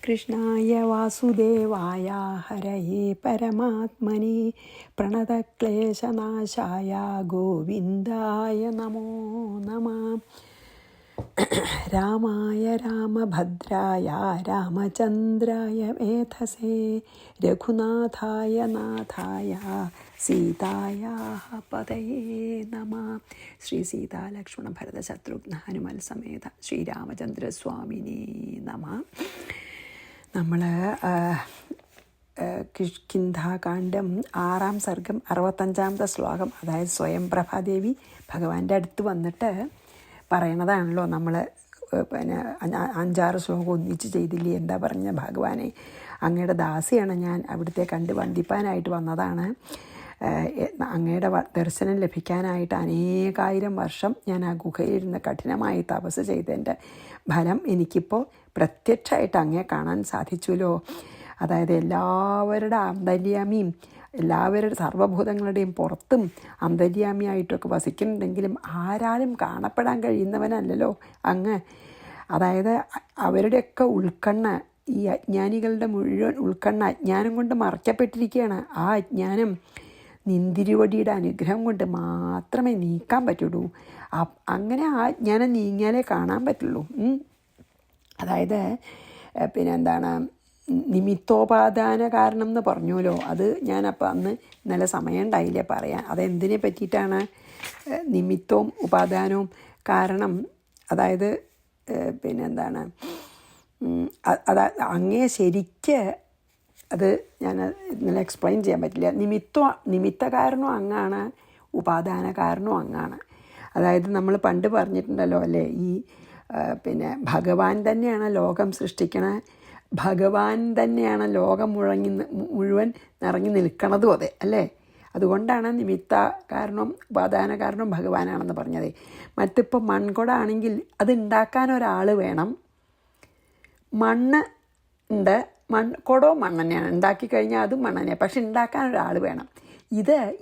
കൃഷ്ണായ വാസുദേവായ ഹരയേ പരമാത്മനെ പ്രണതക്ലേശനാശായ ഗോവിന്ദായ നമോ നമഃ. രാമായ രാമഭദ്രായ രാമചന്ദ്രായ വേധസേ രഘുനാഥായ നാഥായ സീതായ പതയേ നമഃ. ശ്രീ സീതാ ലക്ഷ്മണ ഭരത ശത്രുഘ്ന ഹനുമൽ സമേത ശ്രീരാമചന്ദ്രസ്വാമിനേ നമഃ. നമ്മൾ കിഷ്കിന്ധാകാന്ഡം 6-ാം സർഗം 65-ാമത്തെ ശ്ലോകം, അതായത് സ്വയം പ്രഭാദേവി ഭഗവാന്റെ അടുത്ത് വന്നിട്ട് പറയണതാണല്ലോ. നമ്മൾ പിന്നെ 5-6 ശ്ലോകം ഒന്നിച്ച് ചെയ്തില്ലേ? എന്താ പറഞ്ഞ ഭഗവാനെ, അങ്ങയുടെ ദാസിയാണ് ഞാൻ, അവിടുത്തെ കണ്ട് വന്ദിപ്പാനായിട്ട് വന്നതാണ്. അങ്ങയുടെ ദർശനം ലഭിക്കാനായിട്ട് അനേകായിരം വർഷം ഞാൻ ആ ഗുഹയിരുന്ന് കഠിനമായി തപസ് ചെയ്തതിൻ്റെ ഫലം എനിക്കിപ്പോൾ പ്രത്യക്ഷമായിട്ട് അങ്ങയെ കാണാൻ സാധിച്ചുല്ലോ. അതായത് എല്ലാവരുടെ അന്തര്യാമിയും എല്ലാവരുടെ സർവ്വഭൂതങ്ങളുടെയും പുറത്തും അന്തര്യാമിയായിട്ടൊക്കെ വസിക്കുന്നുണ്ടെങ്കിലും ആരാലും കാണപ്പെടാൻ കഴിയുന്നവനല്ലല്ലോ അങ്ങ്. അതായത് അവരുടെയൊക്കെ ഉൾക്കണ്ണ, ഈ അജ്ഞാനികളുടെ മുഴുവൻ ഉൾക്കണ്ണ അജ്ഞാനം കൊണ്ട് മറയ്ക്കപ്പെട്ടിരിക്കുകയാണ്. ആ അജ്ഞാനം നിന്തിരുവടിയുടെ അനുഗ്രഹം കൊണ്ട് മാത്രമേ നീക്കാൻ പറ്റുള്ളൂ. അങ്ങനെ ആ അജ്ഞാനം നീങ്ങിയാലേ കാണാൻ പറ്റുള്ളൂ. അതായത് പിന്നെന്താണ്, നിമിത്തോപാദാന കാരണം എന്ന് പറഞ്ഞുല്ലോ. അത് ഞാനപ്പോൾ അന്ന് ഇന്നലെ സമയം ഉണ്ടായില്ലേ പറയാൻ. അതെന്തിനെ പറ്റിയിട്ടാണ് നിമിത്തവും ഉപാദാനവും കാരണം? അതായത് പിന്നെന്താണ്, അങ്ങേ ശരിക്ക് അത് ഞാൻ ഇന്നലെ എക്സ്പ്ലെയിൻ ചെയ്യാൻ പറ്റില്ല. നിമിത്ത കാരണവും അങ്ങാണ്, ഉപാദാന കാരണവും അങ്ങാണ്. അതായത് നമ്മൾ പണ്ട് പറഞ്ഞിട്ടുണ്ടല്ലോ അല്ലേ, ഈ പിന്നെ ഭഗവാൻ തന്നെയാണ് ലോകം സൃഷ്ടിക്കണ, ഭഗവാൻ തന്നെയാണ് ലോകം മുഴുവൻ നിറഞ്ഞു നിൽക്കണതും അതെ അല്ലേ. അതുകൊണ്ടാണ് നിമിത്ത കാരണവും ഉപാദാന കാരണവും ഭഗവാനാണെന്ന് പറഞ്ഞത്. മറ്റിപ്പോൾ മൺകുടാണെങ്കിൽ അത് ഉണ്ടാക്കാൻ ഒരാൾ വേണം. മണ്ണ് ഉണ്ട്, കുടവും മണ്ണ് തന്നെയാണ്, ഉണ്ടാക്കി കഴിഞ്ഞാൽ അതും മണ്ണ് തന്നെയാണ്, പക്ഷെ ഉണ്ടാക്കാൻ ഒരാൾ വേണം.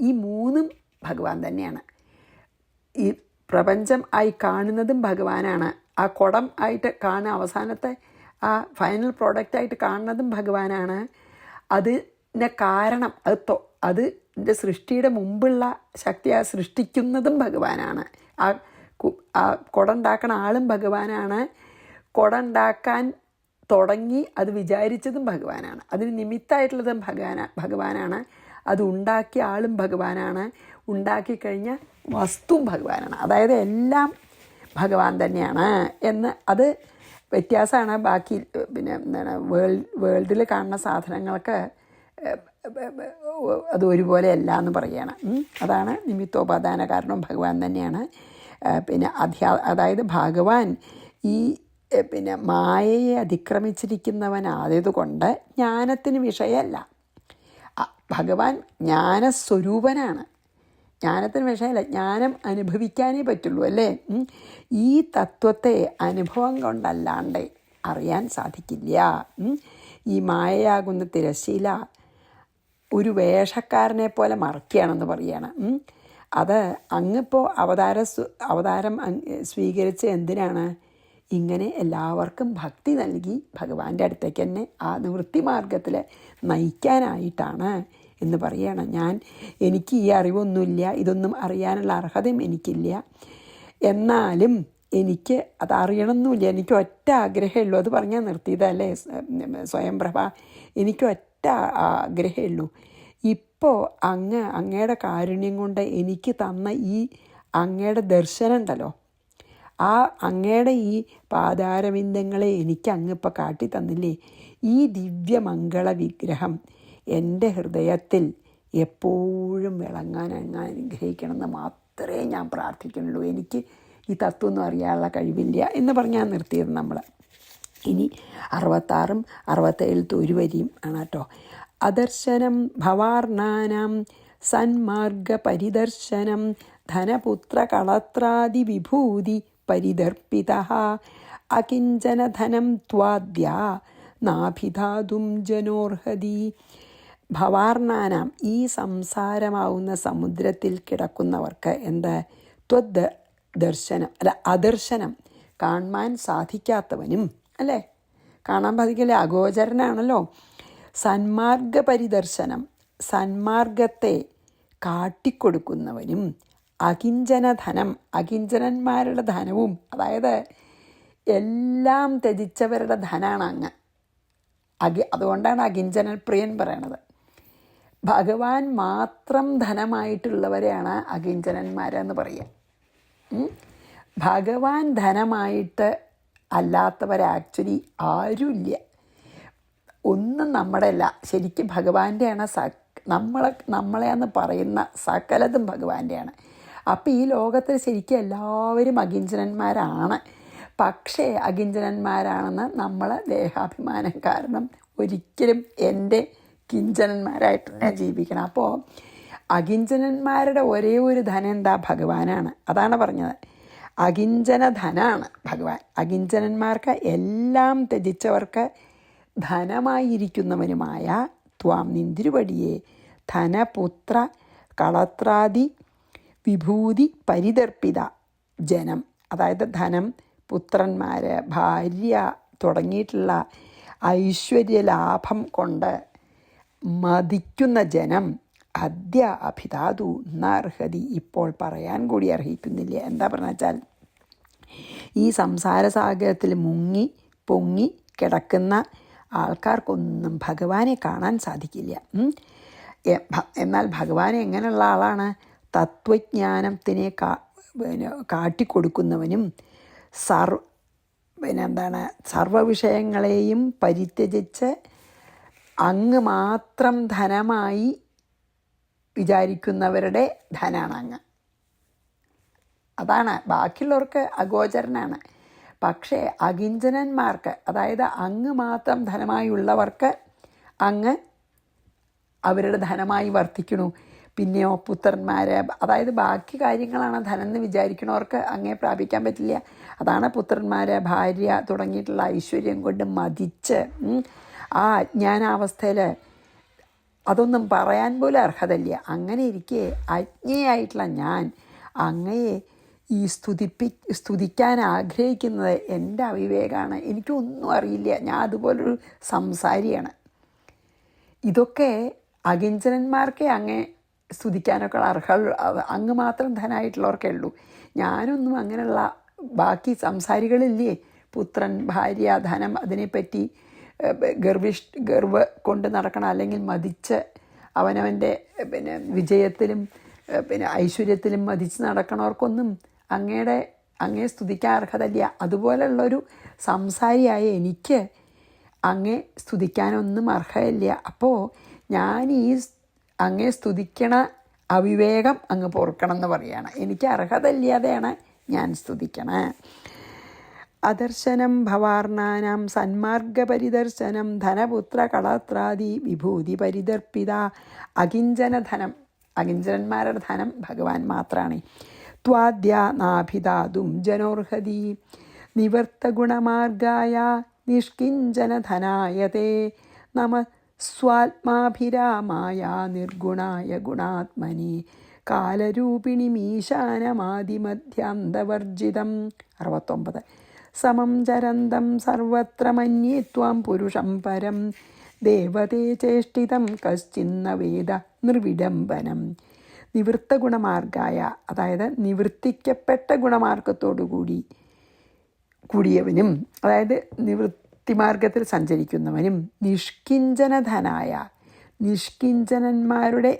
ഈ മൂന്നും ഭഗവാൻ തന്നെയാണ്. ഈ പ്രപഞ്ചം ആയി കാണുന്നതും ഭഗവാനാണ്. ആ കുടം ആയിട്ട് കാണുന്ന അവസാനത്തെ ആ ഫൈനൽ പ്രോഡക്റ്റായിട്ട് കാണുന്നതും ഭഗവാനാണ്. അതിൻ്റെ കാരണം അതിൻ്റെ സൃഷ്ടിയുടെ മുമ്പുള്ള ശക്തി സൃഷ്ടിക്കുന്നതും ഭഗവാനാണ്. ആ കുടം ഉണ്ടാക്കണ ആളും ഭഗവാനാണ്. കുടം ഉണ്ടാക്കാൻ തുടങ്ങി അത് വിചാരിച്ചതും ഭഗവാനാണ്. അതിന് നിമിത്തമായിട്ടുള്ളതും ഭഗവാനാണ്. അത് ഉണ്ടാക്കിയ ആളും ഭഗവാനാണ്. ഉണ്ടാക്കിക്കഴിഞ്ഞ വസ്തുവും ഭഗവാനാണ്. അതായത് എല്ലാം ഭഗവാൻ തന്നെയാണ് എന്ന്. അത് വ്യത്യാസമാണ്. ബാക്കി പിന്നെ എന്താണ് വേൾഡിൽ കാണുന്ന സാധനങ്ങൾക്ക് അത് ഒരുപോലെ അല്ല എന്ന് പറയുകയാണ്. അതാണ് നിമിത്തോപാദാന കാരണം ഭഗവാൻ തന്നെയാണ്. പിന്നെ അതായത് ഭഗവാൻ ഈ പിന്നെ മായയെ അതിക്രമിച്ചിരിക്കുന്നവനായതുകൊണ്ട് ജ്ഞാനത്തിന് വിഷയമല്ല. ഭഗവാൻ ജ്ഞാനസ്വരൂപനാണ്, ജ്ഞാനത്തിന് വിഷയമല്ല. ജ്ഞാനം അനുഭവിക്കാനേ പറ്റുള്ളൂ അല്ലേ. ഈ തത്വത്തെ അനുഭവം കൊണ്ടല്ലാണ്ട് അറിയാൻ സാധിക്കില്ല. ഈ മായയാകുന്ന തിരശ്ശീല ഒരു വേഷക്കാരനെ പോലെ മറക്കുകയാണെന്ന് പറയുകയാണ്. അത് അങ്ങിപ്പോൾ അവതാരം സ്വീകരിച്ച് എന്തിനാണ്? ഇങ്ങനെ എല്ലാവർക്കും ഭക്തി നൽകി ഭഗവാന്റെ അടുത്തേക്ക് തന്നെ ആ നിവൃത്തിമാർഗത്തിൽ നയിക്കാനായിട്ടാണ് എന്ന് പറയുകയാണ്. എനിക്ക് ഈ അറിവൊന്നുമില്ല, ഇതൊന്നും അറിയാനുള്ള അർഹതയും എനിക്കില്ല. എന്നാലും എനിക്ക് അത് അറിയണമെന്നില്ല. എനിക്ക് ഒറ്റ ആഗ്രഹമുള്ളൂ. അത് പറഞ്ഞാൽ നിർത്തിയതല്ലേ സ്വയംപ്രഭ. എനിക്ക് ഒറ്റ ആഗ്രഹമുള്ളൂ. ഇപ്പോൾ അങ്ങയുടെ കാരുണ്യം കൊണ്ട് എനിക്ക് തന്ന ഈ അങ്ങയുടെ ദർശനം ഉണ്ടല്ലോ, ആ അങ്ങയുടെ ഈ പാതാരവിന്ദങ്ങളെ എനിക്ക് അങ്ങിപ്പോൾ കാട്ടി തന്നില്ലേ, ഈ ദിവ്യമംഗള വിഗ്രഹം എൻ്റെ ഹൃദയത്തിൽ എപ്പോഴും വിളങ്ങാൻ അനുഗ്രഹിക്കണമെന്ന് മാത്രമേ ഞാൻ പ്രാർത്ഥിക്കുന്നുള്ളൂ. എനിക്ക് ഈ തത്വമൊന്നും അറിയാനുള്ള കഴിവില്ല എന്ന് പറഞ്ഞാൽ നിർത്തിയത് നമ്മൾ. ഇനി 66-ഉം 67-ത്തെ ഒരു വരിയും ആണ് കേട്ടോ. അദർശനം ഭവാർണാനാം സന്മാർഗ പരിദർശനം ധനപുത്ര കളത്രാദി വിഭൂതി പരിദർപ്പിത അകിഞ്ചന ധനം ത്വാദ്യ നാഭിധാതും ജനോർഹതി. ഭവാർണാനാം ഈ സംസാരമാവുന്ന സമുദ്രത്തിൽ കിടക്കുന്നവർക്ക് എന്താ? ദർശനം അല്ല, അദർശനം, കാണാൻ സാധിക്കാത്തവനും അല്ലേ, കാണാൻ സാധിക്കില്ല, അഗോചരനാണല്ലോ. സന്മാർഗ പരിദർശനം, സന്മാർഗത്തെ കാട്ടിക്കൊടുക്കുന്നവനും, അകിഞ്ചനധനം, അകിഞ്ചനന്മാരുടെ ധനവും, അതായത് എല്ലാം ത്യജിച്ചവരുടെ ധനാണ് അങ്ങ്. അതുകൊണ്ടാണ് അകിഞ്ചനപ്രിയൻ പറയണത്. ഭഗവാൻ മാത്രം ധനമായിട്ടുള്ളവരെയാണ് അകിഞ്ചനന്മാരെന്ന് പറയുക. ഭഗവാൻ ധനമായിട്ട് അല്ലാത്തവരെ ആക്ച്വലി ആരുമില്ല. ഒന്നും നമ്മുടെ അല്ല, ശരിക്കും ഭഗവാന്റെയാണ്. നമ്മളെന്ന് പറയുന്ന സകലതും ഭഗവാന്റെയാണ്. അപ്പം ഈ ലോകത്തിൽ ശരിക്കും എല്ലാവരും അകിഞ്ചനന്മാരാണ്. പക്ഷേ അകിഞ്ചനന്മാരാണെന്ന് നമ്മൾ ദേഹാഭിമാനം കാരണം ഒരിക്കലും എൻ്റെ കിഞ്ചനന്മാരായിട്ട് ജീവിക്കണം. അപ്പോൾ അകിഞ്ചനന്മാരുടെ ഒരേ ഒരു ധനം എന്താ? ഭഗവാനാണ്. അതാണ് പറഞ്ഞത്, അകിഞ്ചന ധനാണ് ഭഗവാൻ. അകിഞ്ചനന്മാർക്ക്, എല്ലാം ത്യജിച്ചവർക്ക് ധനമായിരിക്കുന്നവനുമായ ത്വാം നിന്തിരുവടിയെ ധനപുത്ര കളത്രാദി വിഭൂതി പരിതർപ്പിത ജനം, അതായത് ധനം, പുത്രന്മാർ, ഭാര്യ തുടങ്ങിയിട്ടുള്ള ഐശ്വര്യലാഭം കൊണ്ട് മതിക്കുന്ന ജനം അദ്യ അഭിധാതു നർഹതി, ഇപ്പോൾ പറയാൻ കൂടി അർഹിക്കുന്നില്ല. എന്താ പറഞ്ഞാൽ വെച്ചാൽ, ഈ സംസാരസാഗരത്തിൽ മുങ്ങി പൊങ്ങി കിടക്കുന്ന ആൾക്കാർക്കൊന്നും ഭഗവാനെ കാണാൻ സാധിക്കില്ല. എന്നാൽ ഭഗവാൻ എങ്ങനെയുള്ള ആളാണ്? തത്വജ്ഞാനത്തിനെ കാട്ടിക്കൊടുക്കുന്നവനും സർവവിഷയങ്ങളെയും പരിത്യജിച്ച് അങ്ങ് മാത്രം ധനമായി വിചാരിക്കുന്നവരുടെ ധനാണ് അങ്ങ്. അതാണ്, ബാക്കിയുള്ളവർക്ക് അഗോചരനാണ്. പക്ഷേ അകിഞ്ചനന്മാർക്ക്, അതായത് അങ്ങ് മാത്രം ധനമായുള്ളവർക്ക് അങ്ങ് അവരുടെ ധനമായി വർത്തിക്കണു. പിന്നെയോ പുത്രന്മാർ, അതായത് ബാക്കി കാര്യങ്ങളാണ് ധനം എന്ന് വിചാരിക്കണവർക്ക് അങ്ങേ പ്രാപിക്കാൻ പറ്റില്ല. അതാണ് പുത്രന്മാർ, ഭാര്യ തുടങ്ങിയിട്ടുള്ള ഐശ്വര്യം കൊണ്ട് മതിച്ച് ആ അജ്ഞാനാവസ്ഥയിൽ അതൊന്നും പറയാൻ പോലും അർഹതയില്ല. അങ്ങനെ ഇരിക്കെ അജ്ഞയായിട്ടുള്ള ഞാൻ അങ്ങയെ ഈ സ്തുതിക്കാൻ ആഗ്രഹിക്കുന്നത് എൻ്റെ അവിവേകമാണ്. എനിക്കൊന്നും അറിയില്ല, ഞാൻ അതുപോലൊരു സംസാരിയാണ്. ഇതൊക്കെ അകിഞ്ചനന്മാർക്കേ അങ്ങേ സ്തുതിക്കാനൊക്കെ അങ്ങ് മാത്രം ധനായിട്ടുള്ളവർക്കേ ഉള്ളൂ. ഞാനൊന്നും അങ്ങനെയുള്ള ബാക്കി സംസാരികളില്ലേ, പുത്രൻ, ഭാര്യ, ധനം, അതിനെപ്പറ്റി ഗർവ കൊണ്ട് നടക്കണം, അല്ലെങ്കിൽ മതിച്ച് അവനവൻ്റെ വിജയത്തിലും ഐശ്വര്യത്തിലും മതിച്ച് നടക്കണവർക്കൊന്നും അങ്ങേ സ്തുതിക്കാൻ അർഹതയില്ല. അതുപോലുള്ളൊരു സംസാരിയായ എനിക്ക് അങ്ങേ സ്തുതിക്കാനൊന്നും അർഹതയില്ല. അപ്പോൾ ഞാൻ ഈ അങ്ങേ സ്തുതിക്കണ അവിവേകം അങ്ങ് പൊറുക്കണം എന്ന് പറയുകയാണ്. എനിക്ക് അർഹതയില്ലാതെയാണ് ഞാൻ സ്തുതിക്കണേ. അദർശനം ഭവാർണാനാം സന്മാർഗപരിദർശനം ധനപുത്ര കളത്രാദി വിഭൂതി പരിദർപ്പിത അകിഞ്ചനധനം, അകിഞ്ചനന്മാരുടെ ധനം ഭഗവാൻ മാത്രമാണ്. ത്വാദ്യ നാഭിധാതും ജനോർഹതി നിവർത്തഗുണമാർഗായ നിഷ്കിഞ്ചനധനായ തേ നമ സ്വാത്മാഭിരാമായ നിർഗുണായ ഗുണാത്മനി കാലരൂപിണിമീശാനമാദിമധ്യാന്തവർജിതം. 69. സമം ചരന്തം സർവത്ര മന്യേ ത്വാം പുരുഷം പരം ദേവതേ ചേഷ്ടിതം കശ്ചിന്ന വേദ നിർവിഡംബനം. നിവൃത്ത ഗുണമാർഗായ, അതായത് നിവർത്തിക്കപ്പെട്ട ഗുണമാർഗത്തോടു കൂടിയവനും, അതായത് നിവൃത്തിമാർഗത്തിൽ സഞ്ചരിക്കുന്നവനും, നിഷ്കിഞ്ചനധനായ, നിഷ്കിഞ്ചനന്മാരുടെ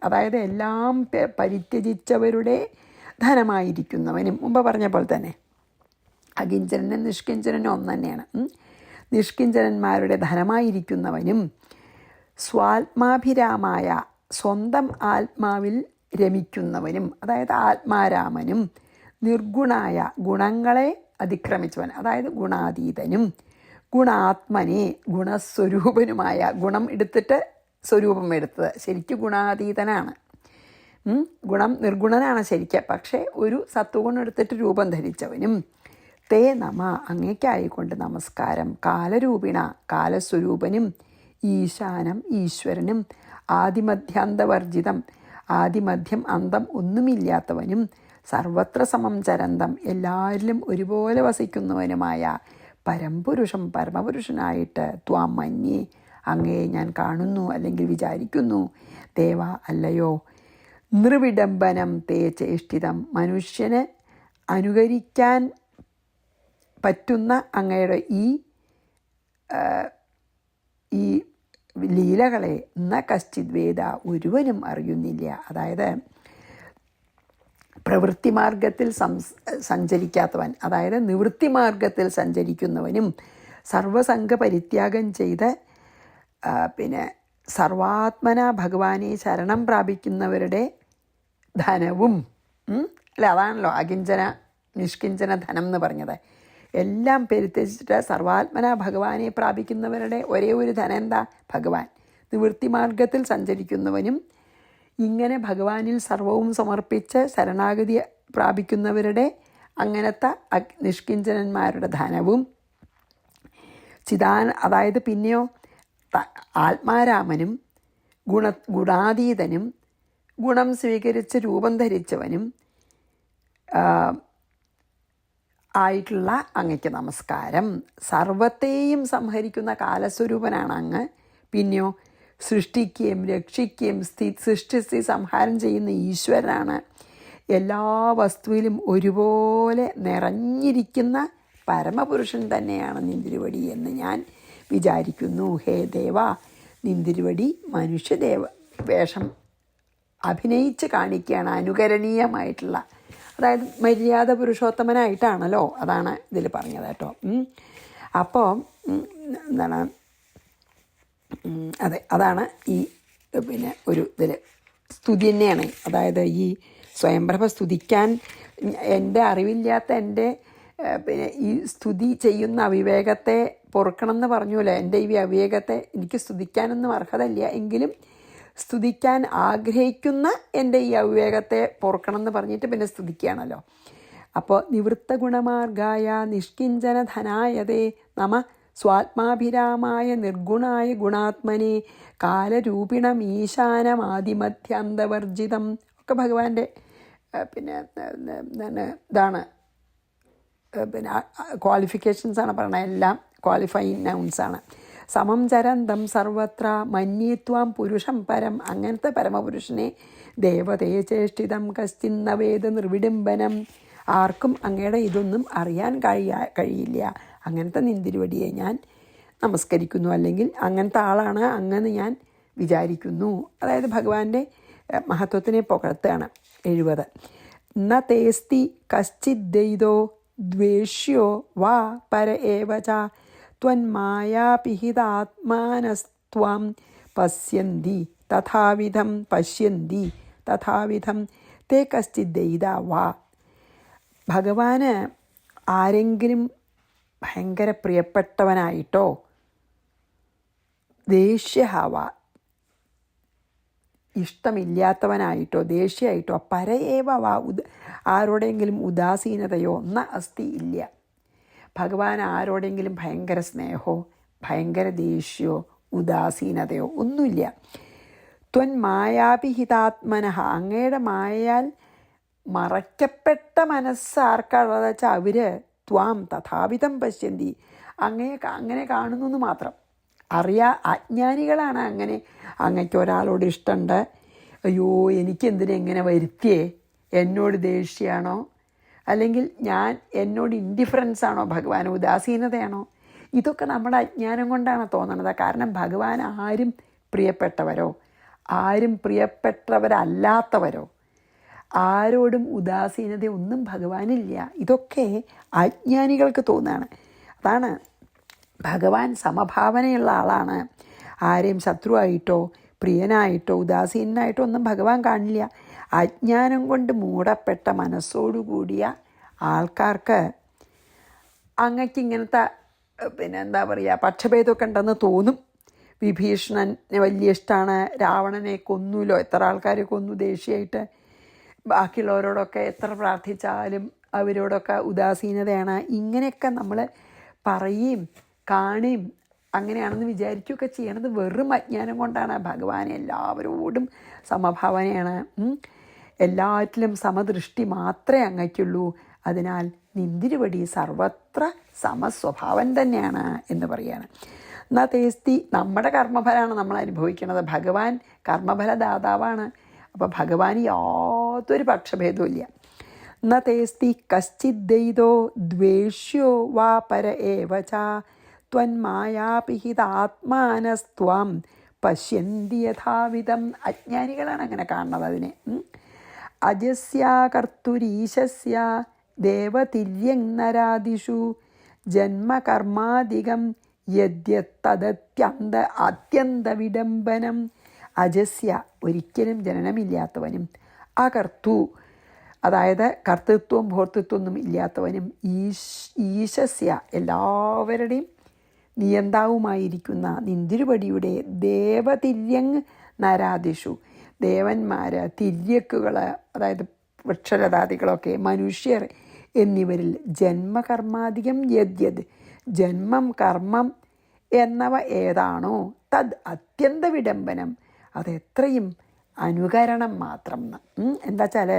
അതായത് എല്ലാം പരിത്യജിച്ചവരുടെ ധനമായിരിക്കുന്നവനും. മുമ്പ് പറഞ്ഞ പോലെ തന്നെ അകിഞ്ചനും നിഷ്കിഞ്ചനും ഒന്ന് തന്നെയാണ്. നിഷ്കിഞ്ചനന്മാരുടെ ധനമായിരിക്കുന്നവനും, സ്വാത്മാഭിരാമായ, സ്വന്തം ആത്മാവിൽ രമിക്കുന്നവനും, അതായത് ആത്മാരാമനും, നിർഗുണായ, ഗുണങ്ങളെ അതിക്രമിച്ചവൻ, അതായത് ഗുണാതീതനും, ഗുണാത്മനെ, ഗുണസ്വരൂപനുമായ, ഗുണം എടുത്തിട്ട് സ്വരൂപം എടുത്തത്, ശരിക്കും ഗുണാതീതനാണ്. ഗുണം നിർഗുണനാണ് ശരിക്കും, പക്ഷേ ഒരു സത്വഗുണം എടുത്തിട്ട് രൂപം ധരിച്ചവനും. തേ നമ, അങ്ങേക്കായിക്കൊണ്ട് നമസ്കാരം. കാലരൂപിണ, കാലസ്വരൂപനും, ഈശാനം, ഈശ്വരനും, ആദിമധ്യാന്തവർജിതം, ആദിമധ്യം അന്തം ഒന്നുമില്ലാത്തവനും, സർവത്ര സമം ചരന്തം, എല്ലാവരിലും ഒരുപോലെ വസിക്കുന്നവനുമായ പരംപുരുഷം പരമപുരുഷനായിട്ട് ത്വാം മന്യേ അങ്ങയെ ഞാൻ കാണുന്നു അല്ലെങ്കിൽ വിചാരിക്കുന്നു. ദേവ അല്ലയോ. നിർവിഡംബനം തേ ചേഷ്ടിതം മനുഷ്യന് അനുകരിക്കാൻ പറ്റുന്ന അങ്ങയുടെ ഈ ലീലകളെ ന കശ്ചിത് വേദ ഒരുവനും അറിയുന്നില്ല. അതായത് പ്രവൃത്തി മാർഗത്തിൽ സഞ്ചരിക്കാത്തവൻ, അതായത് നിവൃത്തി മാർഗത്തിൽ സഞ്ചരിക്കുന്നവനും സർവസംഘ പരിത്യാഗം ചെയ്ത് സർവാത്മന ഭഗവാനെ ശരണം പ്രാപിക്കുന്നവരുടെ ധനവും അല്ല, അതാണല്ലോ അകിഞ്ചന നിഷ്കിഞ്ചന ധനം എന്ന് പറഞ്ഞത്. എല്ലാം പെരുത്തിച്ചിട്ട് സർവാത്മന ഭഗവാനെ പ്രാപിക്കുന്നവരുടെ ഒരേ ഒരു ധനം എന്താ? ഭഗവാൻ. നിവൃത്തി മാർഗത്തിൽ സഞ്ചരിക്കുന്നവനും ഇങ്ങനെ ഭഗവാനിൽ സർവവും സമർപ്പിച്ച് ശരണാഗതി പ്രാപിക്കുന്നവരുടെ അങ്ങനത്തെ നിഷ്കിഞ്ചനന്മാരുടെ ധനവും അതായത് പിന്നെയോ ആത്മാരാമനും ഗുണാതീതനും ഗുണം സ്വീകരിച്ച് രൂപം ധരിച്ചവനും ആയിട്ടുള്ള അങ്ങയ്ക്ക് നമസ്കാരം. സർവത്തെയും സംഹരിക്കുന്ന കാലസ്വരൂപനാണ് അങ്ങ്. പിന്നെയോ സൃഷ്ടിക്കുകയും രക്ഷിക്കുകയും സൃഷ്ടിച്ച് സംഹാരം ചെയ്യുന്ന ഈശ്വരനാണ്. എല്ലാ വസ്തുവിലും ഒരുപോലെ നിറഞ്ഞിരിക്കുന്ന പരമപുരുഷൻ തന്നെയാണ് നിന്തിരുവടി എന്ന് ഞാൻ വിചാരിക്കുന്നു. ഹേ ദേവ, നിന്തിരുവടി മനുഷ്യദേവ വേഷം അഭിനയിച്ച് കാണിക്കുകയാണ്, അനുകരണീയമായിട്ടുള്ള. അതായത് മര്യാദ പുരുഷോത്തമനായിട്ടാണല്ലോ, അതാണ് ഇതിൽ പറഞ്ഞത് കേട്ടോ. അപ്പോൾ എന്താണ്, അതെ, അതാണ് ഈ ഒരു ഇതിൽ സ്തുതി തന്നെയാണ്. അതായത് ഈ സ്വയംപ്രഭ സ്തുതിക്കാൻ എൻ്റെ അറിവില്ലാത്ത എൻ്റെ ഈ സ്തുതി ചെയ്യുന്ന അവിവേകത്തെ പൊറുക്കണം എന്ന് പറഞ്ഞൂല്ലോ. എൻ്റെ ഈ അവിവേകത്തെ എനിക്ക് സ്തുതിക്കാനൊന്നും അർഹതയില്ല, എങ്കിലും സ്തുതിക്കാൻ ആഗ്രഹിക്കുന്ന എൻ്റെ ഈ അവിവേകത്തെ പൊറുക്കണം എന്ന് പറഞ്ഞിട്ട് പിന്നെ സ്തുതിക്കുകയാണല്ലോ. അപ്പോൾ നിവൃത്ത ഗുണമാർഗായ നിഷ്കിഞ്ചന ധനായതേ നമ സ്വാത്മാഭിരാമായ നിർഗുണായ ഗുണാത്മനെ കാലരൂപിണം ഈശാനമാദിമധ്യാന്തവർജിതം ഒക്കെ ഭഗവാന്റെ ഇതാണ്. ക്വാളിഫിക്കേഷൻസാണ് പറയണത്, എല്ലാം ക്വാളിഫൈങ് നൗൺസാണ്. സമം ചരന്തം സർവത്ര മന്യേത്വാം പുരുഷം പരം. അങ്ങനത്തെ പരമപുരുഷനെ ദേവതേ ചേഷ്ടിതം കശ്ചിന്നവേദ നിർവിഡംബനം. ആർക്കും അങ്ങയുടെ ഇതൊന്നും അറിയാൻ കഴിയില്ല. അങ്ങനത്തെ നിന്തിരുവടിയെ ഞാൻ നമസ്കരിക്കുന്നു, അല്ലെങ്കിൽ അങ്ങനത്തെ ആളാണ് അങ്ങെന്ന് ഞാൻ വിചാരിക്കുന്നു. അതായത് ഭഗവാന്റെ മഹത്വത്തിനെ പുകഴ്ത്തുകയാണ്. 70 ന തേസ്തി കശ്ചിത് ദൈതോ ദ്വേഷ്യോ വാ പര ഏവ ച ത്വന്മായാപിഹിതാത്മാനസ്ത്വാം പശ്യന്തി തഥാവിധം തേ കശ്ചിത് ദൈത വാ. ഭഗവാന് ആരെങ്കിലും ഭയങ്കര പ്രിയപ്പെട്ടവനായിട്ടോ ദേഷ്യഹവ ഇഷ്ടമില്ലാത്തവനായിട്ടോ ദേഷ്യമായിട്ടോ പരയേവ വാ ആരോടെങ്കിലും ഉദാസീനതയോ ന അസ്തി ഇല്ല. ഭഗവാൻ ആരോടെങ്കിലും ഭയങ്കര സ്നേഹമോ ഭയങ്കര ദേഷ്യമോ ഉദാസീനതയോ ഒന്നുമില്ല. ത്വന്മായാഭിഹിതാത്മനഃ, അങ്ങയുടെ മായയാൽ മറയ്ക്കപ്പെട്ട മനസ്സ് ആർക്കാണെന്ന് വെച്ചാൽ അവർ ത്വാം തഥാവിധം പശ്യന്തി, അങ്ങനെ കാണുന്നു എന്ന് മാത്രം. അജ്ഞാനികളാണ് അങ്ങനെ. അങ്ങയ്ക്ക് ഒരാളോട് ഇഷ്ടമുണ്ട്, അയ്യോ എനിക്കെന്തിനെങ്ങനെ വരുത്തിയേ, എന്നോട് ദേഷ്യമാണോ, അല്ലെങ്കിൽ എന്നോട് ഇൻഡിഫറൻസ് ആണോ, ഭഗവാൻ ഉദാസീനതയാണോ, ഇതൊക്കെ നമ്മുടെ അജ്ഞാനം കൊണ്ടാണ് തോന്നണത്. കാരണം ഭഗവാൻ ആരും പ്രിയപ്പെട്ടവരോ ആരും പ്രിയപ്പെട്ടവരല്ലാത്തവരോ ആരോടും ഉദാസീനത ഒന്നും ഭഗവാനില്ല. ഇതൊക്കെ അജ്ഞാനികൾക്ക് തോന്നുകയാണ്. അതാണ് ഭഗവാൻ സമഭാവനയുള്ള ആളാണ്. ആരെയും ശത്രുവായിട്ടോ പ്രിയനായിട്ടോ ഉദാസീനായിട്ടോ ഒന്നും ഭഗവാൻ കാണില്ല. അജ്ഞാനം കൊണ്ട് മൂടപ്പെട്ട മനസ്സോടുകൂടിയ ആൾക്കാർക്ക് അങ്ങക്ക് ഇങ്ങനത്തെ എന്താ പറയുക പക്ഷഭേദമൊക്കെ ഉണ്ടെന്ന് തോന്നും. വിഭീഷണനെ വലിയ ഇഷ്ടമാണ്, രാവണനെ കൊന്നുല്ലോ, എത്ര ആൾക്കാരെ കൊന്നു ദേഷ്യമായിട്ട്. ബാക്കിയുള്ളവരോടൊക്കെ എത്ര പ്രാർത്ഥിച്ചാലും അവരോടൊക്കെ ഉദാസീനതയാണ്. ഇങ്ങനെയൊക്കെ നമ്മൾ പറയുകയും കാണുകയും അങ്ങനെയാണെന്ന് വിചാരിക്കുകയൊക്കെ ചെയ്യണത് വെറും അജ്ഞാനം കൊണ്ടാണ്. ഭഗവാൻ എല്ലാവരോടും സമഭാവനയാണ്, എല്ലാറ്റിലും സമദൃഷ്ടി മാത്രമേ അങ്ങയ്ക്കുള്ളൂ. അതിനാൽ നിന്തിരുവടി സർവത്ര സമസ്വഭാവൻ തന്നെയാണ് എന്ന് പറയുകയാണ്. എന്നാൽ തേസ്തി നമ്മുടെ കർമ്മഫലമാണ് നമ്മൾ അനുഭവിക്കുന്നത്. ഭഗവാൻ കർമ്മഫലദാതാവാണ്. അപ്പോൾ ഭഗവാൻ യാതൊരു പക്ഷഭേദവും ഇല്ല. ന തേസ്തി കശ്ചിദ്ദൈതോ ദ്വേഷ്യോ വാ പര ഏവ ച ത്വന്മായാപിഹിതാത്മാനസ്ത്വാം പശ്യന്തി യഥാവിധം. അജ്ഞാനികളാണ് അങ്ങനെ കാണുന്നത് അതിനെ. അജസ്യാകർത്തുരീശസ്യ ദേവതിര്യന്നരാദിഷു ജന്മകർമാധികം അത്യന്ത വിഡംബനം. അജസ്യ ഒരിക്കലും ജനനമില്ലാത്തവനും, അകർത്തു അതായത് കർത്തൃത്വം ഭോക്തൃത്വമൊന്നും ഇല്ലാത്തവനും, ഈശസ്യ എല്ലാവരുടെയും നിയന്താവുമായിരിക്കുന്ന നിന്തിരുപടിയുടെ ദേവതിര്യങ് നരാദിഷു ദേവന്മാർ, തിര്യക്കുകൾ അതായത് വൃക്ഷലതാദികളൊക്കെ, മനുഷ്യർ എന്നിവരിൽ ജന്മകർമാധികം യദ്യത് ജന്മം കർമ്മം എന്നവ ഏതാണോ തദ് അത്യന്ത വിഡംബനം അതെത്രയും അനുകരണം മാത്രം. എന്താ വെച്ചാൽ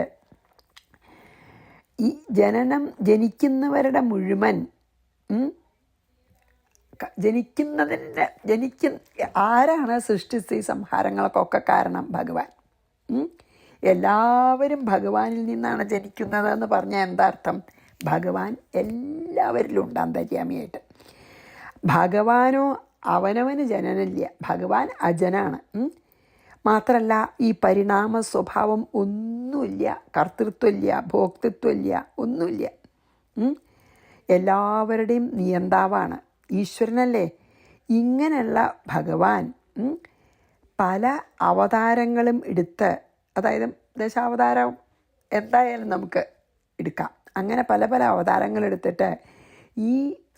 ഈ ജനിക്കുന്നവരുടെ മുഴുവൻ ആരാണ് സൃഷ്ടിസ്ഥിതി സംഹാരങ്ങൾക്കൊക്കെ കാരണം? ഭഗവാൻ. എല്ലാവരും ഭഗവാനിൽ നിന്നാണ് ജനിക്കുന്നതെന്ന് പറഞ്ഞാൽ എന്താ അർത്ഥം? ഭഗവാൻ എല്ലാവരിലും ഉണ്ട് അന്തര്യാമിയായിട്ട്. ഭഗവാനോ അവനവന് ജനനമില്ല, ഭഗവാൻ അജനാണ്. മാത്രമല്ല ഈ പരിണാമ സ്വഭാവം ഒന്നുമില്ല, കർത്തൃത്വമില്ല, ഭോക്തൃത്വമില്ല, ഒന്നുമില്ല. എല്ലാവരുടെയും നിയന്താവാണ്, ഈശ്വരനല്ലേ. ഇങ്ങനെയുള്ള ഭഗവാൻ പല അവതാരങ്ങളും എടുത്ത്, അതായത് ദശാവതാരം എന്തായാലും നമുക്ക് എടുക്കാം, അങ്ങനെ പല പല അവതാരങ്ങൾ എടുത്തിട്ട് ഈ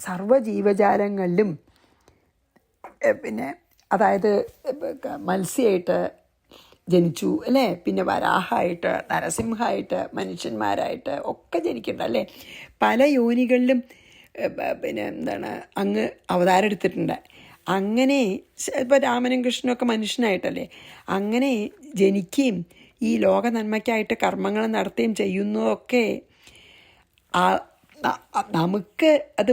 സർവ്വജീവജാലങ്ങളിലും പിന്നെ അതായത് മത്സ്യമായിട്ട് ജനിച്ചു അല്ലേ, പിന്നെ വരാഹമായിട്ട്, നരസിംഹമായിട്ട്, മനുഷ്യന്മാരായിട്ട് ഒക്കെ ജനിക്കണ്ട അല്ലേ. പല യോനികളിലും പിന്നെ എന്താണ് അങ്ങ് അവതാരം എടുത്തിട്ടുണ്ട്. അങ്ങനെ ഇപ്പോൾ രാമനും കൃഷ്ണനൊക്കെ മനുഷ്യനായിട്ടല്ലേ, അങ്ങനെ ജനിക്കുകയും ഈ ലോക നന്മയ്ക്കായിട്ട് കർമ്മങ്ങൾ നടത്തുകയും ചെയ്യുന്നതൊക്കെ നമുക്ക് അത്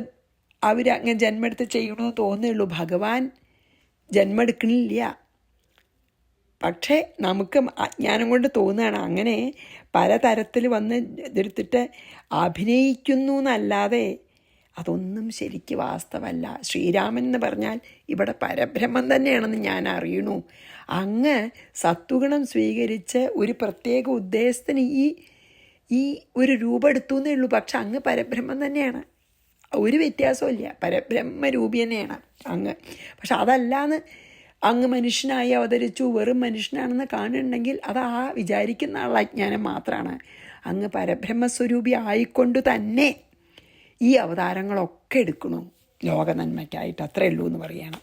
അവരങ്ങനെ ജന്മെടുത്ത് ചെയ്യണമെന്ന് തോന്നുകയുള്ളൂ. ഭഗവാൻ ജന്മെടുക്കണില്ല. പക്ഷേ നമുക്ക് അജ്ഞാനം കൊണ്ട് തോന്നുകയാണ്. അങ്ങനെ പലതരത്തിൽ വന്ന് ഇതെടുത്തിട്ട് അഭിനയിക്കുന്നു എന്നല്ലാതെ അതൊന്നും ശരിക്ക് വാസ്തവമല്ല. ശ്രീരാമൻ എന്ന് പറഞ്ഞാൽ ഇവിടെ പരബ്രഹ്മം തന്നെയാണെന്ന് ഞാൻ അറിയണു. അങ്ങ് സത്വഗുണം സ്വീകരിച്ച് ഒരു പ്രത്യേക ഉദ്ദേശത്തിന് ഈ ഒരു രൂപം എടുത്തു എന്നേ ഉള്ളൂ. പക്ഷെ അങ്ങ് പരബ്രഹ്മം തന്നെയാണ്, ഒരു വ്യത്യാസമില്ല, പരബ്രഹ്മരൂപി തന്നെയാണ് അങ്ങ്. പക്ഷെ അതല്ലാന്ന് അങ്ങ് മനുഷ്യനായി അവതരിച്ചു വെറും മനുഷ്യനാണെന്ന് കാണുന്നുണ്ടെങ്കിൽ അത് ആ വിചാരിക്കുന്ന ആളുടെ അജ്ഞാനം മാത്രമാണ്. അങ്ങ് പരബ്രഹ്മസ്വരൂപി ആയിക്കൊണ്ട് തന്നെ ഈ അവതാരങ്ങളൊക്കെ എടുക്കണു ലോക നന്മയ്ക്കായിട്ട്, അത്രയേ ഉള്ളൂ എന്ന് പറയണം.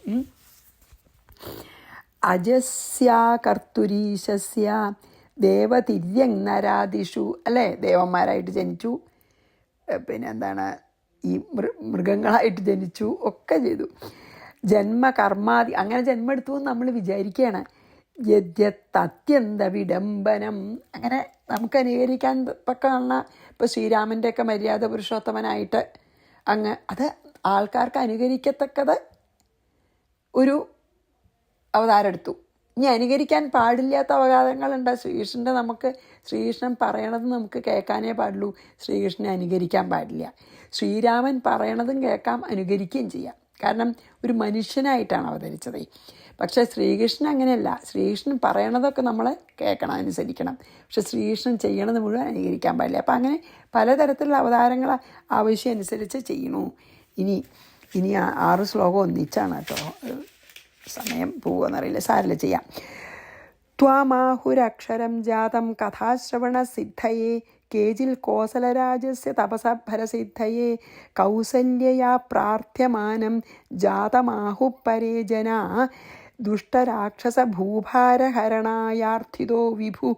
അജസ്യാകർത്തുരീശസ്യ ദേവതിര്യങ് അല്ലേ, ദേവന്മാരായിട്ട് ജനിച്ചു, പിന്നെ എന്താണ് ഈ മൃഗങ്ങളായിട്ട് ജനിച്ചു, ഒക്കെ ചെയ്തു. ജന്മകർമാദി അങ്ങനെ ജന്മെടുത്തു എന്ന് നമ്മൾ വിചാരിക്കുകയാണ്. അത്യന്ത വിഡംബനം. അങ്ങനെ നമുക്ക് അനുകരിക്കാൻ കാണുന്ന ഇപ്പോൾ ശ്രീരാമൻ്റെയൊക്കെ മര്യാദ പുരുഷോത്തമനായിട്ട് അങ്ങ് അത് ആൾക്കാർക്ക് അനുകരിക്കത്തക്കത് ഒരു അവതാരം എടുത്തു. ഇനി അനുകരിക്കാൻ പാടില്ലാത്ത അവതാരങ്ങളുണ്ട്. ശ്രീകൃഷ്ണൻ പറയണത് നമുക്ക് കേൾക്കാനേ പാടുള്ളൂ, ശ്രീകൃഷ്ണനെ അനുകരിക്കാൻ പാടില്ല. ശ്രീരാമൻ പറയണതും കേൾക്കാം, അനുകരിക്കുകയും ചെയ്യാം. കാരണം ഒരു മനുഷ്യനായിട്ടാണ് അവതരിച്ചത്. പക്ഷേ ശ്രീകൃഷ്ണൻ അങ്ങനെയല്ല. ശ്രീകൃഷ്ണൻ പറയണതൊക്കെ നമ്മൾ കേൾക്കണം, അനുസരിക്കണം. പക്ഷെ ശ്രീകൃഷ്ണൻ ചെയ്യണത് മുഴുവൻ അനുകരിക്കാൻ പാടില്ല. അപ്പം അങ്ങനെ പലതരത്തിലുള്ള അവതാരങ്ങൾ ആവശ്യം അനുസരിച്ച് ചെയ്യണു. ഇനി 6 ശ്ലോകം ഒന്നിച്ചാണ് കേട്ടോ, സമയം പോവുമെന്നറിയില്ല, സാരില്ല, ചെയ്യാം. ത്വാമാഹുരക്ഷരം ജാതം കഥാശ്രവണസിദ്ധയേ കേജിൽ കോസലരാജസ്യ തപസഭരസിദ്ധയേ കൗസല്യയാ പ്രാർത്ഥ്യമാനം ജാതമാഹുപരേ ജനാ ദുഷ്ടരാക്ഷസഭൂഭാരഹരണായാർത്ഥിതോ വിഭു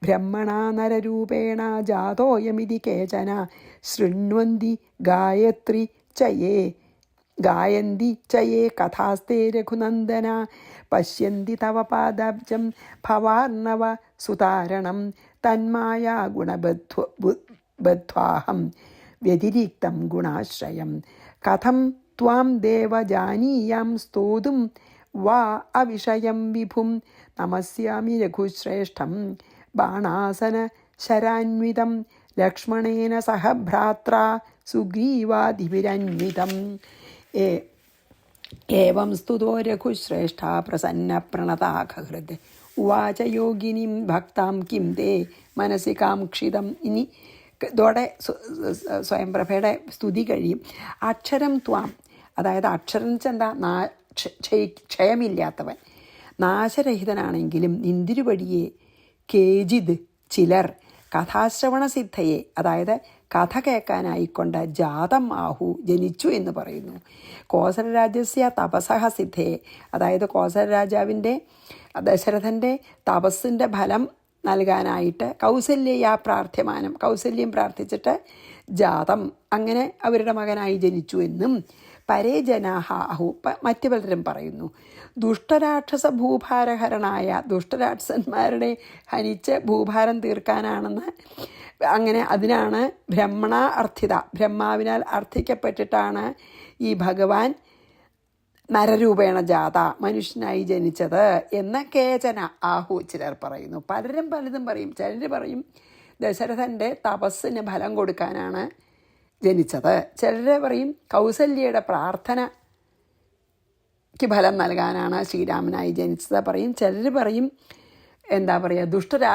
ബ്രഹ്മണാ നരരൂപേണ ജാതോയമിതി കേചന ശൃണ്വന്തി ഗായന്തി ചയേ കഥാസ്തേ രഘുനന്ദന പശ്യന്തി തവ പാദാബ്ജം ഭവാർണവ സുതാരണം തന്മായാ ഗുണബദ്ധ്വാഹം വ്യതിരിക്തം ഗുണാശ്രയം കഥം ത്വാം ദേവ ജാനീയാം സ്തോതും വാ അവിഷയം വിഭും നമസ്യാമി രഘുശ്രേഷ്ഠം ബാണാസന ശരാന്വിതം ലക്ഷ്മണേന സഹ ഭ്രാത്ര സുഗ്രീവാദിഭിരന്വിതം. ഏവം സ്തുതോ രഘുശ്രേഷ്ഠ പ്രസന്ന പ്രണതാഹൃദ് ഉവാച യോഗിനിം ഭക്താം കിം തേ മനസി കാംക്ഷിതം. ഇനി ഇതോടെ സ്വയംപ്രഭയുടെ സ്തുതി കഴിയും. അക്ഷരം ത്വാം, അതായത് അക്ഷരം ചെന്താ ക്ഷയമില്ലാത്തവൻ, നാശരഹിതനാണെങ്കിലും നിന്തിരുവടിയെ കേജിത് ചിലർ കഥാശ്രവണസിദ്ധയെ, അതായത് കഥ കേൾക്കാനായിക്കൊണ്ട് ജാതം ആഹു ജനിച്ചു എന്ന് പറയുന്നു. കോസലരാജസ്യ തപസഹ സിദ്ധയെ, അതായത് കോസലരാജാവിൻ്റെ ദശരഥൻ്റെ തപസ്സിൻ്റെ ഫലം നൽകാനായിട്ട് കൗസല്യയാ പ്രാർത്ഥ്യമാനം, കൗസല്യം പ്രാർത്ഥിച്ചിട്ട് ജാതം, അങ്ങനെ അവരുടെ മകനായി ജനിച്ചു എന്നും പരേ ജനാഹ അഹു മറ്റു പലരും പറയുന്നു. ദുഷ്ടരാക്ഷസ ഭൂഭാരഹരനായ, ദുഷ്ടരാക്ഷസന്മാരുടെ ഹനിച്ച് ഭൂഭാരം തീർക്കാനാണെന്ന്, അങ്ങനെ അതിനാണ് ബ്രഹ്മണ അർത്ഥിത, ബ്രഹ്മാവിനാൽ അർത്ഥിക്കപ്പെട്ടിട്ടാണ് ഈ ഭഗവാൻ നരരൂപേണ ജാത, മനുഷ്യനായി ജനിച്ചത് എന്ന് കേചന ആഹു ചിലർ പറയുന്നു. പലരും പലതും പറയും. ചിലർ പറയും ദശരഥൻ്റെ തപസ്സിന് ഫലം കൊടുക്കാനാണ് ജനിച്ചത്. ചിലർ പറയും കൗസല്യയുടെ പ്രാർത്ഥനയ്ക്ക് ഫലം നൽകാനാണ് ശ്രീരാമനായി ജനിച്ചത് പറയും. ചിലർ പറയും എന്താ പറയുക,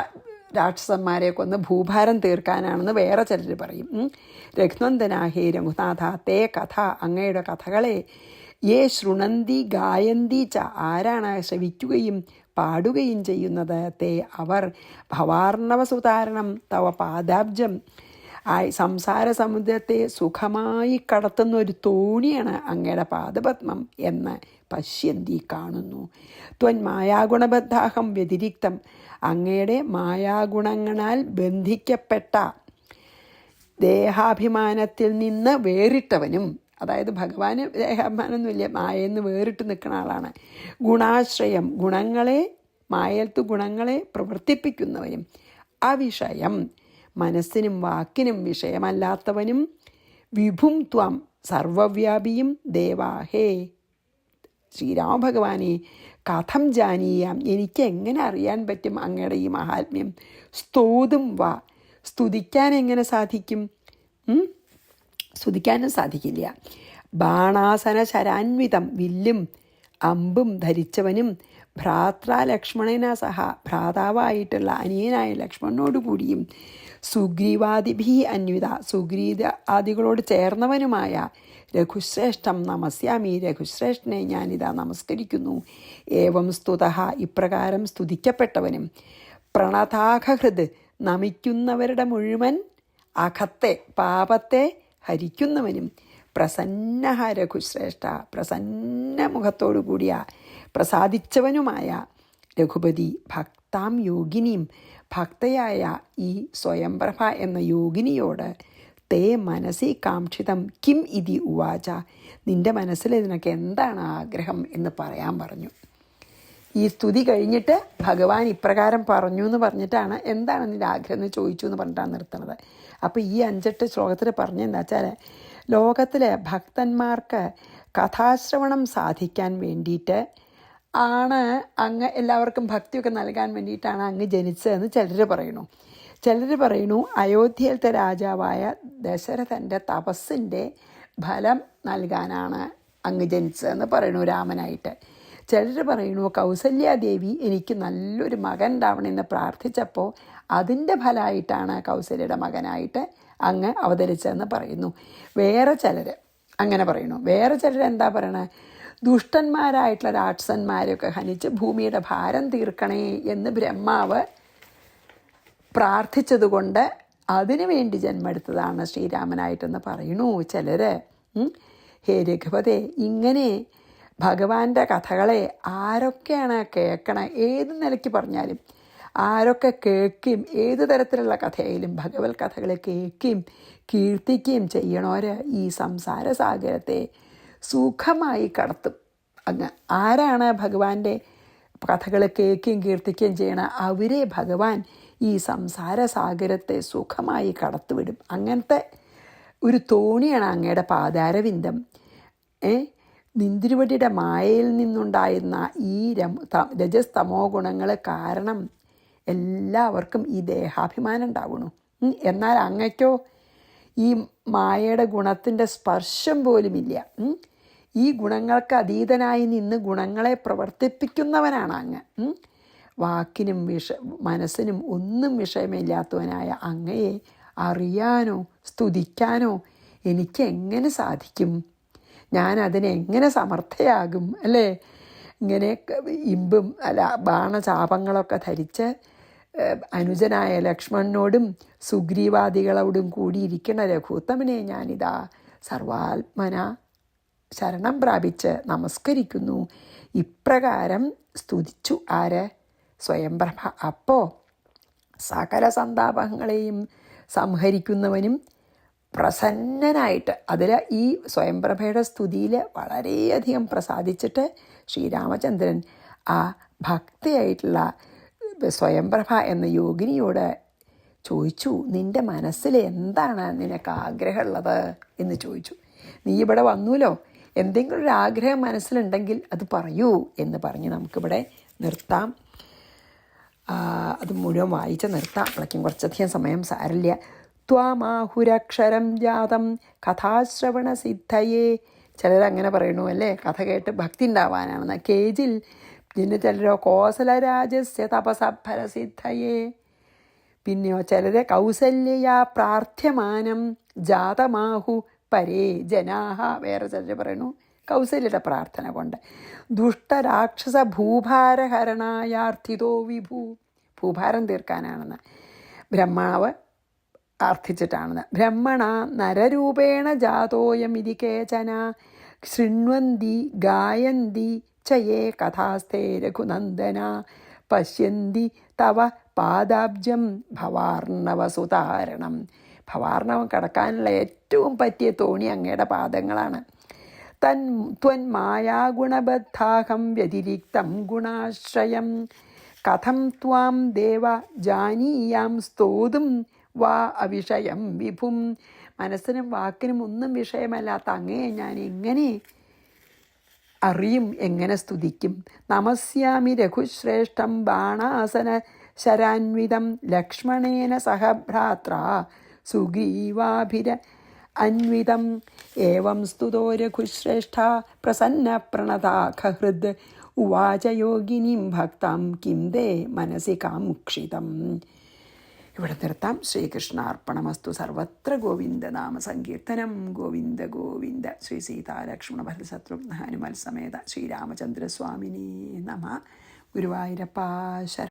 രാക്ഷസന്മാരെ കൊന്ന് ഭൂഭാരം തീർക്കാനാണെന്ന് വേറെ ചിലർ പറയും. രഘുനന്ദനാഹേ രഘുനാഥ തേ കഥ, അങ്ങയുടെ കഥകളെ യേ ശൃണന്തി ഗായന്തി ച, ആരാണ് ശ്രവിക്കുകയും പാടുകയും ചെയ്യുന്നത്, തേ അവർ ഭവാർണവസുതാരണം തവ പാദാബ്ജം, സംസാര സമുദ്രത്തെ സുഖമായി കടത്തുന്ന ഒരു തോണിയാണ് അങ്ങയുടെ പാദപത്മം എന്ന് പശ്യന്തി കാണുന്നു. ത്വൻ മായാഗുണബദ്ധാഹം വ്യതിരിക്തം, അങ്ങയുടെ മായാഗുണങ്ങളാൽ ബന്ധിക്കപ്പെട്ട ദേഹാഭിമാനത്തിൽ നിന്ന് വേറിട്ടവനും, അതായത് ഭഗവാന് ദേഹാഭിമാനമൊന്നുമില്ല, മായെന്ന് വേറിട്ട് നിൽക്കുന്ന ആളാണ്. ഗുണാശ്രയം, ഗുണങ്ങളെ മായത്തു ഗുണങ്ങളെ പ്രവർത്തിപ്പിക്കുന്നവനും, അവിഷയം മനസ്സിനും വാക്കിനും വിഷയമല്ലാത്തവനും, വിഭും ത്വം സർവവ്യാപിയും ദേവാഹേ ശ്രീരാമഭഗവാനെ കഥം ജാനീയാം, എനിക്ക് എങ്ങനെ അറിയാൻ പറ്റും അങ്ങയുടെ ഈ മഹാത്മ്യം, സ്തോതും വാ സ്തുതിക്കാൻ എങ്ങനെ സാധിക്കും, സ്തുതിക്കാനും സാധിക്കില്ല. ബാണാസന ശരാന്വിതം, വില്ലും അമ്പും ധരിച്ചവനും, ഭ്രാത്ര ലക്ഷ്മണന സഹ, ഭ്രാതാവായിട്ടുള്ള അനിയനായ ലക്ഷ്മണനോടുകൂടിയും, സുഗ്രീവാദിഭി അന്വിത, സുഗ്രീവ ആദികളോട് ചേർന്നവനുമായ രഘുശ്രേഷ്ഠം നമസ്യാമി, രഘുശ്രേഷ്ഠനെ ഞാനിതാ നമസ്കരിക്കുന്നു. ഏവം സ്തുതഃ, ഇപ്രകാരം സ്തുതിക്കപ്പെട്ടവനും, പ്രണതാഹൃത് നമിക്കുന്നവരുടെ മുഴുവൻ അഖത്തെ പാപത്തെ ഹരിക്കുന്നവനും, പ്രസന്ന രഘുശ്രേഷ്ഠ പ്രസന്ന മുഖത്തോടു കൂടിയ പ്രസാദിച്ചവനുമായ രഘുപതി, ഭക്താം യോഗിനിയും ഭക്തയായ ഈ സ്വയംപ്രഭ എന്ന യോഗിനിയോട്, തേ മനസ്സി കാക്ഷിതം കിം ഇതി ഉവാച, നിൻ്റെ മനസ്സിൽ ഇതിനൊക്കെ എന്താണ് ആഗ്രഹം എന്ന് പറയാൻ പറഞ്ഞു. ഈ സ്തുതി കഴിഞ്ഞിട്ട് ഭഗവാൻ ഇപ്രകാരം പറഞ്ഞു എന്ന് പറഞ്ഞിട്ടാണ് എന്താണ് നിൻ്റെ ആഗ്രഹം എന്ന് ചോദിച്ചു എന്ന് പറഞ്ഞിട്ടാണ് നിർത്തുന്നത്. അപ്പോൾ ഈ 5-8 ശ്ലോകത്തിൽ പറഞ്ഞെന്താ വെച്ചാൽ, ലോകത്തിലെ ഭക്തന്മാർക്ക് കഥാശ്രവണം സാധിക്കാൻ വേണ്ടിയിട്ട് ആണ് അങ്ങ്, എല്ലാവർക്കും ഭക്തിയൊക്കെ നൽകാൻ വേണ്ടിയിട്ടാണ് അങ്ങ് ജനിച്ചതെന്ന് ചിലർ പറയുന്നു. ചിലർ പറയുന്നു അയോധ്യയിലത്തെ രാജാവായ ദശരഥൻ്റെ തപസ്സിൻ്റെ ഫലം നൽകാനാണ് അങ്ങ് ജനിച്ചതെന്ന് പറയുന്നു രാമനായിട്ട്. ചിലർ പറയുന്നു കൗസല്യാദേവി എനിക്ക് നല്ലൊരു മകൻ ഉണ്ടാവണമെന്ന് പ്രാർത്ഥിച്ചപ്പോൾ അതിൻ്റെ ഫലമായിട്ടാണ് കൗസല്യയുടെ മകനായിട്ട് അങ്ങ് അവതരിച്ചതെന്ന് പറയുന്നു. വേറെ ചിലർ അങ്ങനെ പറയുന്നു. വേറെ ചിലർ എന്താ പറയണേ, ദുഷ്ടന്മാരായിട്ടുള്ള രാക്ഷസന്മാരെയൊക്കെ ഹനിച്ച് ഭൂമിയുടെ ഭാരം തീർക്കണേ എന്ന് ബ്രഹ്മാവ് പ്രാർത്ഥിച്ചതുകൊണ്ട് അതിനു വേണ്ടി ജന്മെടുത്തതാണ് ശ്രീരാമനായിട്ടെന്ന് പറയുന്നു ചിലർ. ഹേ രഘുപതേ, ഇങ്ങനെ ഭഗവാന്റെ കഥകളെ ആരൊക്കെയാണ് കേൾക്കണേ, ഏത് നിലയ്ക്ക് പറഞ്ഞാലും ആരൊക്കെ കേൾക്കുകയും ഏത് തരത്തിലുള്ള കഥയായാലും ഭഗവത് കഥകളെ കേൾക്കുകയും കീർത്തിക്കുകയും ചെയ്യണവർ ഈ സംസാര സാഗരത്തെ സുഖമായി കടത്തും. അങ്ങ് ആരാണ് ഭഗവാന്റെ കഥകൾ കേൾക്കുകയും കീർത്തിക്കുകയും ചെയ്യണം, അവരെ ഭഗവാൻ ഈ സംസാര സാഗരത്തെ സുഖമായി കടത്തിവിടും. അങ്ങനത്തെ ഒരു തോണിയാണ് അങ്ങയുടെ പാതാരവിന്ദം. നിന്തിരുവടിയുടെ മായയിൽ നിന്നുണ്ടായിരുന്ന ഈ രജസ് തമോ ഗുണങ്ങൾ കാരണം എല്ലാവർക്കും ഈ ദേഹാഭിമാനം ഉണ്ടാവണു. എന്നാൽ അങ്ങയ്ക്കോ ഈ മായയുടെ ഗുണത്തിൻ്റെ സ്പർശം പോലുമില്ല. ഈ ഗുണങ്ങൾക്ക് അതീതനായി നിന്ന് ഗുണങ്ങളെ പ്രവർത്തിപ്പിക്കുന്നവനാണ് അങ്ങ്. വാക്കിനും മനസ്സിനും ഒന്നും വിഷയമില്ലാത്തവനായ അങ്ങയെ അറിയാനോ സ്തുതിക്കാനോ എനിക്ക് എങ്ങനെ സാധിക്കും? ഞാൻ അതിനെങ്ങനെ സമർത്ഥയാകും? അല്ലേ? ഇങ്ങനെ ഇമ്പും ബാണചാപങ്ങളൊക്കെ ധരിച്ച് അനുജനായ ലക്ഷ്മണനോടും സുഗ്രീവാദികളോടും കൂടിയിരിക്കുന്ന രഘുത്തമനെ ഞാനിതാ സർവാത്മന ശരണം പ്രാപിച്ച് നമസ്കരിക്കുന്നു. ഇപ്രകാരം സ്തുതിച്ചു ആര്? സ്വയംപ്രഭ. അപ്പോൾ സകല സന്താപങ്ങളെയും സംഹരിക്കുന്നവനും പ്രസന്നനായിട്ട് അതിൽ ഈ സ്വയംപ്രഭയുടെ സ്തുതിയിൽ വളരെയധികം പ്രസാദിച്ചിട്ട് ശ്രീരാമചന്ദ്രൻ ആ ഭക്തിയായിട്ടുള്ള സ്വയംപ്രഭ എന്ന യോഗിനിയോട് ചോദിച്ചു, നിൻ്റെ മനസ്സിൽ എന്താണ് നിനക്ക് ആഗ്രഹമുള്ളത് എന്ന് ചോദിച്ചു. നീ ഇവിടെ വന്നൂലോ, എന്തെങ്കിലും ഒരു ആഗ്രഹം മനസ്സിലുണ്ടെങ്കിൽ അത് പറയൂ എന്ന് പറഞ്ഞ് നമുക്കിവിടെ നിർത്താം. അത് മുഴുവൻ വായിച്ച് നിർത്താം. അപ്പോഴേക്കും കുറച്ചധികം സമയം സാരില്ല. ത്വാമാഹുരക്ഷരം ജാതം കഥാശ്രവണസിദ്ധയേ. ചിലരങ്ങനെ പറയണു അല്ലേ, കഥ കേട്ട് ഭക്തി ഉണ്ടാവാനാണെന്ന്. കേജിൽ പിന്നെ ചിലരോ കോസലരാജസ്യ തപസഫലസിദ്ധയേ. പിന്നെയോ ചിലരെ കൗസല്യയാ പ്രാർത്ഥ്യമാനം ജാതമാഹു പരേ ജനാഹ. വേറെ ചിലർ പറയണു കൗസല്യയുടെ പ്രാർത്ഥന കൊണ്ട്. ദുഷ്ടരാക്ഷസ ഭൂഭാരഹരണായാർത്ഥിതോ വിഭൂ. ഭൂഭാരം തീർക്കാനാണെന്ന് ബ്രഹ്മാവ് പ്രാർത്ഥിച്ചിട്ടാണെന്ന്. ബ്രഹ്മണ നരരൂപേണ ജാതോയമിതി കേചന ശൃണ്വന്തി ഗായന്തി ചയേ കഥാസ്ഥേ രഘുനന്ദന പശ്യന്തി തവ പാദാബ്ജം ഭവാർണവസുതാരണം. ഭവാർണവം കടക്കാനുള്ള ഏറ്റവും പറ്റിയ തോണി അങ്ങയുടെ പാദങ്ങളാണ്. ത്വൻ മായാഗുണബദ്ധാഹം വ്യതിരിക്തം ഗുണാശ്രയം കഥം ത്വാം ദേവ ജാനീയാം സ്തോതും വാ അവിഷയം വിഭും. മനസ്സിനും വാക്കിനും ഒന്നും വിഷയമല്ലാത്ത അങ്ങയെ ഞാൻ എങ്ങനെ അറിയും, എങ്ങനെ സ്തുതിക്കും? നമസ്യാമി രഘുശ്രേഷ്ഠം ബാണാസന ശരാന്വിതം ലക്ഷ്മണേന സഹഭ്രാത്ര സുഗ്രീവാഭിര അന്വിതം. ഏവം സ്തുതോ രഘുശ്രേഷ്ഠ പ്രസന്ന പ്രണതാഖഹൃദ് ഉവാച യോഗിനീം ഭക്താം കിം ദേ മനസി കാമുക്ഷിതം. ഇവിടെ നിർത്താം. ശ്രീകൃഷ്ണാർപ്പണമസ്തു. സർവത്ര ഗോവിന്ദനാമ സങ്കീർത്തനം. ഗോവിന്ദ ഗോവിന്ദ. ശ്രീ സീതാലക്ഷ്മണ ഭരതശത്രുഘ്ന ഹനുമൽ സമേത ശ്രീരാമചന്ദ്രസ്വാമിനേ നമഃ. ഗുരുവായൂരപ്പ ശരണം.